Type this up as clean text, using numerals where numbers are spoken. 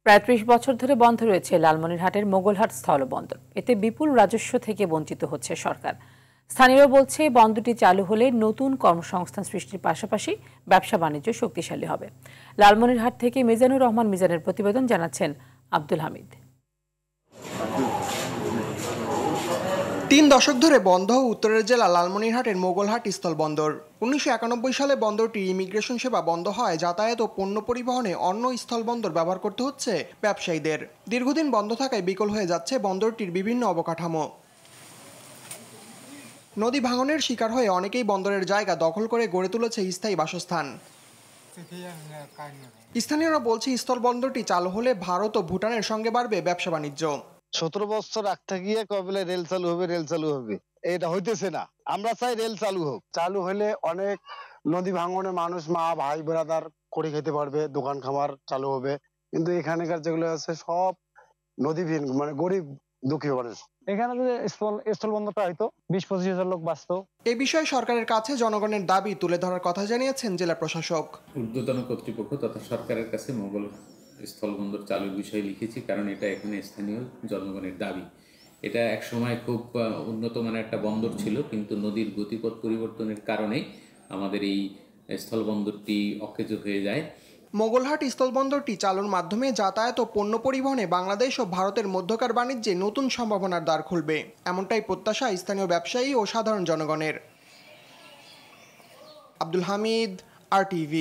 প্রায় ৩০ বছর ধরে বন্ধ রয়েছে লালমনিরহাটের মোগলহাট স্থলবন্দর। এতে বিপুল রাজস্ব থেকে বঞ্চিত হচ্ছে সরকার। স্থানীয়রা বলছে বন্দরটি চালু হলে নতুন কর্মসংস্থান সৃষ্টির পাশাপাশি ব্যবসা বাণিজ্য শক্তিশালী হবে। লালমনিরহাট থেকে মিজানুর রহমান মিজানের প্রতিবেদন, জানাচ্ছেন আব্দুল হামিদ। ৩ দশক ধরে বন্ধ উত্তরের জেলা লালমনিরহাটের মোগলহাট স্থলবন্দর। ১৯৯১ সালে বন্দরটির ইমিগ্রেশন সেবা বন্ধ হয় যাতায়াত ও পণ্য পরিবহনে অন্য স্থলবন্দর ব্যবহার করতে হচ্ছে ব্যবসায়ীদের। দীর্ঘদিন বন্ধ থাকায় বিকল হয়ে যাচ্ছে বন্দরটির বিভিন্ন অবকাঠামো। নদী ভাঙনের শিকার হয়ে অনেকেই বন্দরের জায়গা দখল করে গড়ে তুলেছে স্থায়ী বাসস্থান। স্থানীয়রা বলছে স্থলবন্দরটি চালু হলে ভারত ও ভুটানের সঙ্গে বাড়বে ব্যবসা বাণিজ্য। ১৭ বছর রাখতে গিয়ে কবে রেল চালু হবে এটা হইতেছে না। আমরা চাই রেল চালু হোক। চালু হলে অনেক নদী ভাঙনে মানুষ, মা ভাই ব্রাদার করে খেতে পারবে, দোকান খামার চালু হবে। কিন্তু এখানকার যেগুলো আছে সব নদীবিহীন, মানে গরিব দুঃখী মানুষ। এখানে যদি স্থলবন্দরটা হয়তো ২০-২৫ হাজার লোক বাঁচত। এ বিষয়ে সরকারের কাছে জনগণের দাবি তুলে ধরার কথা জানিয়েছেন জেলা প্রশাসক। ঊর্ধ্বতন কর্তৃপক্ষ তথা সরকারের কাছে মোগল স্থলবন্দর চালুর বিষয়ে লিখেছি, কারণ এটা এখানে স্থানীয় জনগণের দাবি। এটা এক সময় খুব উন্নত মানের একটা বন্দর ছিল, কিন্তু নদীর গতিপথ পরিবর্তনের কারণে আমাদের এই স্থলবন্দরটি অকেজো হয়ে যায়। মোগলহাট স্থলবন্দরটি চালুর মাধ্যমে যাতায়াত ও পণ্য পরিবহনে বাংলাদেশ ও ভারতের মধ্যকার বাণিজ্যে নতুন সম্ভাবনার দ্বার খুলবে, এমনটাই প্রত্যাশা স্থানীয় ব্যবসায়ী ও সাধারণ জনগণের। আব্দুল হামিদ, RTV।